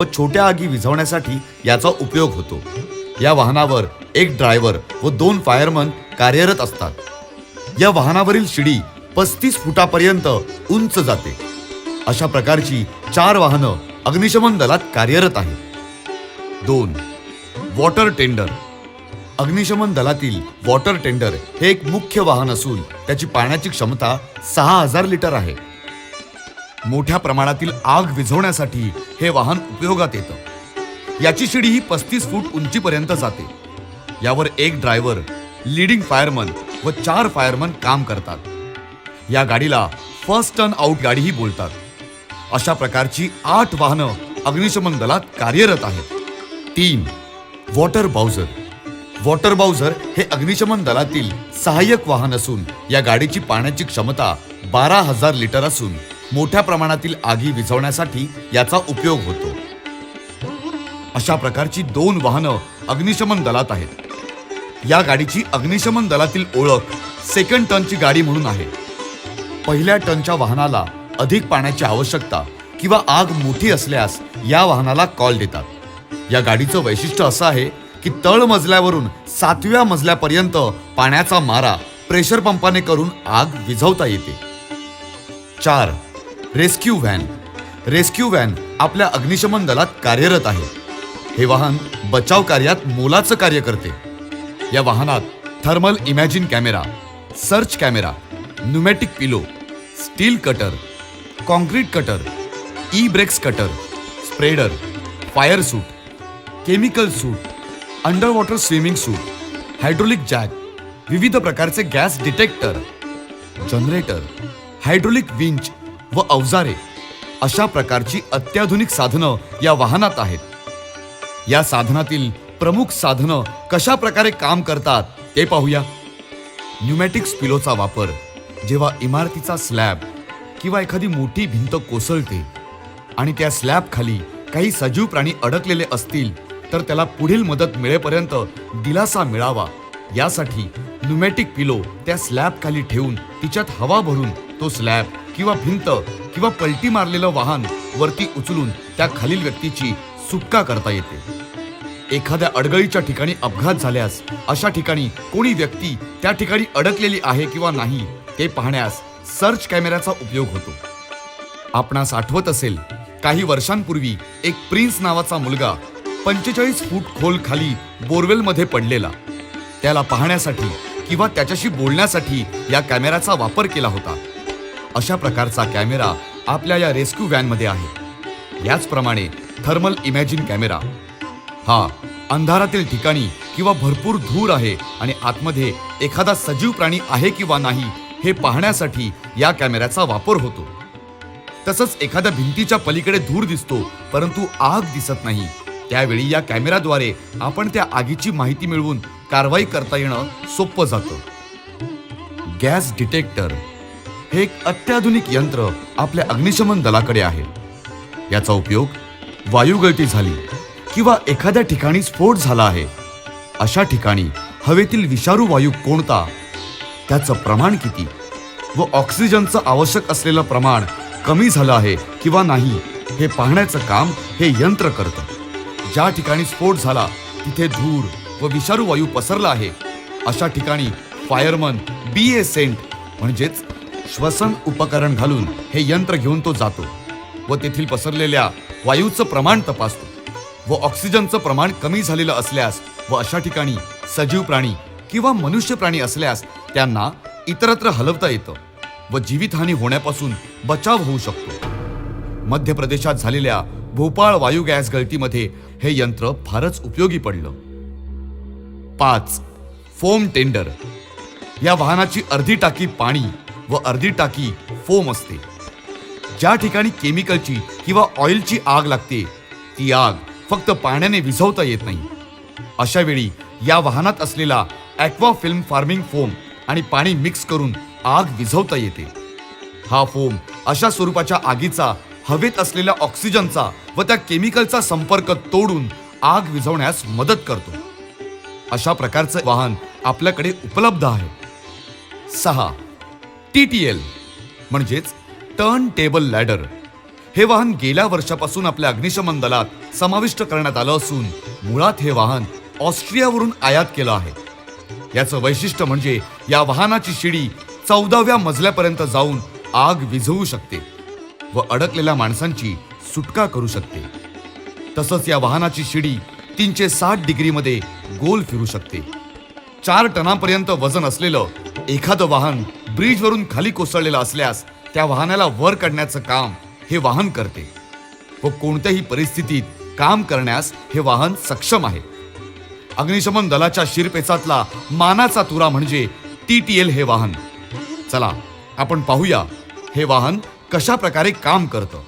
व छोट्या आगी विझवण्यासाठी याचा उपयोग होतो. या वाहनावर एक ड्रायव्हर व 2 फायरमन कार्यरत असतात. या वाहनावरील शिडी 35 फुटापर्यंत उंच जाते. अशा प्रकारची 4 वाहनं अग्निशमन दलात कार्यरत आहेत. 2. Water tender. अग्निशमन दलातील वॉटर टेंडर हे एक मुख्य वाहन असून त्याची पाण्याची क्षमता 6000 लिटर आहे. मोठ्या प्रमाणातील आग विझवण्यासाठी हे वाहन उपयोगात येतं. याची शिडी ही 35 फूट उंचीपर्यंत जाते. यावर एक ड्रायव्हर, लीडिंग फायरमन व 4 फायरमन काम करतात. या गाडीला फर्स्ट टर्न आउट गाडीही बोलतात. अशा प्रकारची 8 वाहनं अग्निशमन दलात कार्यरत आहेत. 3. वॉटर बाउझर. वॉटर बाउझर हे अग्निशमन दलातील सहाय्यक वाहन असून या गाडीची पाण्याची क्षमता 12,000 लिटर असून मोठ्या प्रमाणातील आगी विझवण्यासाठी याचा उपयोग होतो. अशा प्रकारची 2 वाहनं अग्निशमन दलात आहेत. या गाडीची अग्निशमन दलातील ओळख सेकंड टर्नची गाडी म्हणून आहे. पहिल्या टर्नच्या वाहनाला अधिक पाण्याची आवश्यकता किंवा आग मोठी असल्यास या वाहनाला कॉल देतात. या गाडीचं वैशिष्ट्य असं आहे की तळमजल्यावरून 7व्या मजल्यापर्यंत पाण्याचा मारा प्रेशर पंपाने करून आग विझवता येते. 4. Rescue van. रेस्क्यू व्हॅन आपल्या अग्निशमन दलात कार्यरत आहे. हे वाहन बचाव कार्यात मोलाचं कार्य करते. या वाहनात thermal imaging camera, search camera, pneumatic pillow, steel cutter, concrete cutter, e brakes cutter, spreader, fire suit, chemical suit, under water swimming suit, hydraulic jack, विविध प्रकारचे गॅस डिटेक्टर, जनरेटर, हायड्रोलिक विंच व अवजारे अशा प्रकारची अत्याधुनिक साधनं या वाहनात आहेत. या साधनातील प्रमुख साधनं कशा प्रकारे काम करतात ते पाहूया. न्यूमॅटिक स्पिलोचा वापर जेव्हा इमारतीचा स्लॅब किंवा एखादी मोठी भिंत कोसळते आणि त्या स्लॅब खाली काही सजीव प्राणी अडकलेले असतील तर त्याला पुढील मदत मिळेपर्यंत दिलासा मिळावा यासाठी न्यूमॅटिक पिलो त्या स्लॅब खाली ठेवून तिच्यात हवा भरून तो स्लॅब किंवा भिंत किंवा पलटी मारलेलं वाहन वरती उचलून त्या खालील व्यक्तीची सुटका करता येते. एखाद्या अडगळीच्या ठिकाणी अपघात झाल्यास अशा ठिकाणी कोणी व्यक्ती त्या ठिकाणी अडकलेली आहे किंवा नाही ते पाहण्यास सर्च कॅमेऱ्याचा उपयोग होतो. आपणास आठवत असेल, काही वर्षांपूर्वी एक प्रिन्स नावाचा मुलगा 45 फूट खोल खाली बोरवेलमध्ये पडलेला. त्याला पाहण्यासाठी किंवा त्याच्याशी बोलण्यासाठी या कॅमेऱ्याचा वापर केला होता. अशा प्रकारचा कॅमेरा आपल्या या रेस्क्यू व्हॅनमध्ये आहे. याचप्रमाणे थर्मल इमॅजिन कॅमेरा हा अंधारातील ठिकाणी किंवा भरपूर धूर आहे आणि आतमध्ये एखादा सजीव प्राणी आहे किंवा नाही हे पाहण्यासाठी या कॅमेऱ्याचा वापर होतो. तसंच एखाद्या भिंतीच्या पलीकडे धूर दिसतो परंतु आग दिसत नाही, त्यावेळी या कॅमेऱ्याद्वारे आपण त्या आगीची माहिती मिळवून कारवाई करता येणं सोपं जातं. गॅस डिटेक्टर हे एक अत्याधुनिक यंत्र आपल्या अग्निशमन दलाकडे आहे. याचा उपयोग वायुगळती झाली किंवा एखाद्या ठिकाणी स्फोट झाला आहे अशा ठिकाणी हवेतील विषारू वायू कोणता, त्याचं प्रमाण किती व ऑक्सिजनचं आवश्यक असलेलं प्रमाण कमी झालं आहे किंवा नाही हे पाहण्याचं काम हे यंत्र करतं. ज्या ठिकाणी स्फोट झाला तिथे धूर व विषारू वायू पसरला आहे अशा ठिकाणी फायरमन BA सेंट म्हणजेच श्वसन उपकरण घालून हे यंत्र घेऊन तो जातो व तेथील पसरलेल्या वायूचं प्रमाण तपासतो व ऑक्सिजनचं प्रमाण कमी झालेलं असल्यास व अशा ठिकाणी सजीव प्राणी किंवा मनुष्य प्राणी असल्यास त्यांना इतरत्र हलवता येतं व जीवितहानी होण्यापासून बचाव होऊ शकतो. मध्य प्रदेशात झालेल्या भोपाळ वायू गॅस गळतीमध्ये हे यंत्र फारच उपयोगी पडलं. 5. Foam tender. या वाहनाची अर्धी टाकी पाणी व अर्धी टाकी फोम असते. ज्या ठिकाणी केमिकलची किंवा ऑइलची आग लागते ती आग फक्त पाण्याने विझवता येत नाही. अशा वेळी या वाहनात असलेला ॲक्वा फिल्म फार्मिंग फोम आणि पाणी मिक्स करून आग विझवता येते. हा फोम अशा स्वरूपाच्या आगीचा हवेत असलेल्या ऑक्सिजनचा व त्या केमिकलचा संपर्क तोडून आग विझवण्यास मदत करतो. अशा प्रकारचं वाहन आपल्याकडे उपलब्ध आहे. 6. TTL म्हणजेच टर्न टेबल लॅडर. हे वाहन गेल्या वर्षापासून आपल्या अग्निशमन दलात समाविष्ट करण्यात आलं असून मुळात हे वाहन ऑस्ट्रियावरून आयात केलं आहे. याचं वैशिष्ट्य म्हणजे या वाहनाची शिडी 14व्या मजल्यापर्यंत जाऊन आग विझवू शकते व अडकलेल्या माणसांची सुटका करू शकते. तसंच या वाहनाची शिडी 360 डिग्रीमध्ये गोल फिरू शकते. 4 टनांपर्यंत वजन असलेलं एखादं वाहन ब्रिजवरून खाली कोसळलेलं असल्यास त्या वाहनाला वर काढण्याचं काम हे वाहन करते व कोणत्याही परिस्थितीत काम करण्यास हे वाहन सक्षम आहे. अग्निशमन दलाच्या शिरपेचातला मानाचा तुरा म्हणजे TTL हे वाहन. चला आपण पाहूया हे वाहन कशा प्रकारे काम करतं.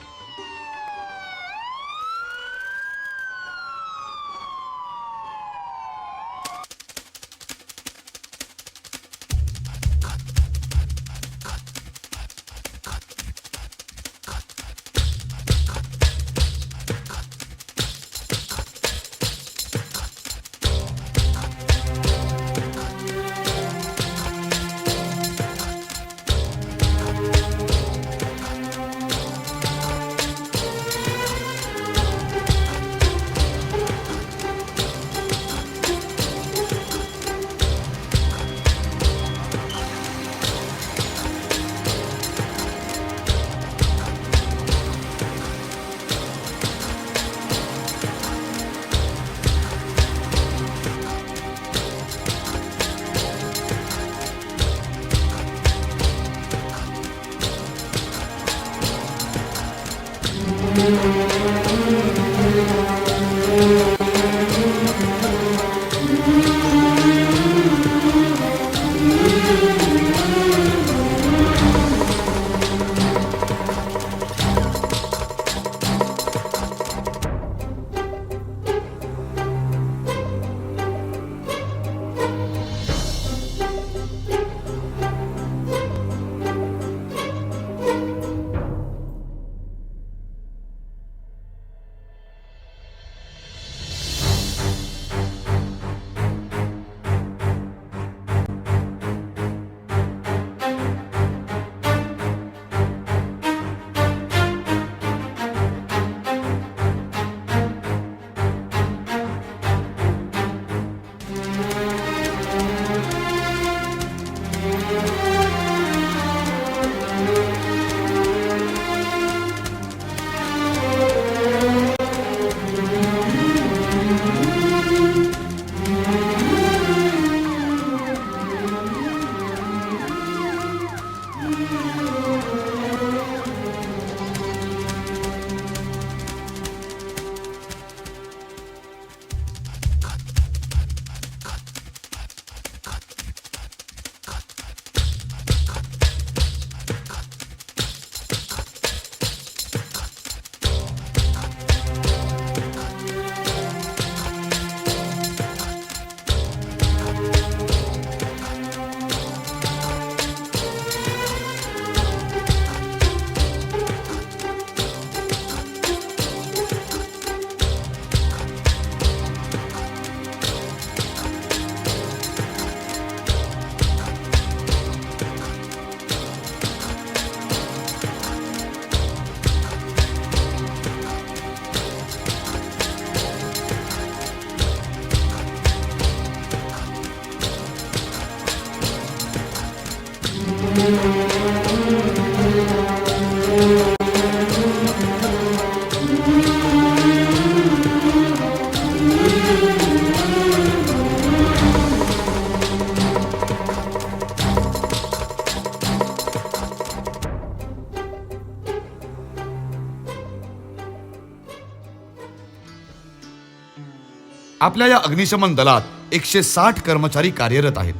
आपल्या या अग्निशमन दलात 160 कर्मचारी कार्यरत आहेत.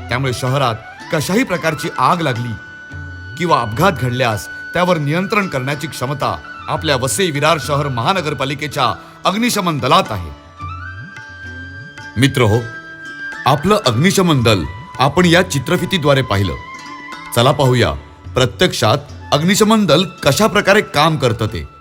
त्यामुळे शहरात कशाही प्रकारची आग लागली किंवा अपघात घडल्यास त्यावर नियंत्रण करण्याची क्षमता आपल्या वसई विरार शहर महानगरपालिकेच्या अग्निशमन दलात आहे. मित्रहो, आपलं अग्निशमन दल आपण या चित्रफितीद्वारे पाहिलं. चला पाहूया प्रत्यक्षात अग्निशमन दल कशा प्रकारे काम करतं ते.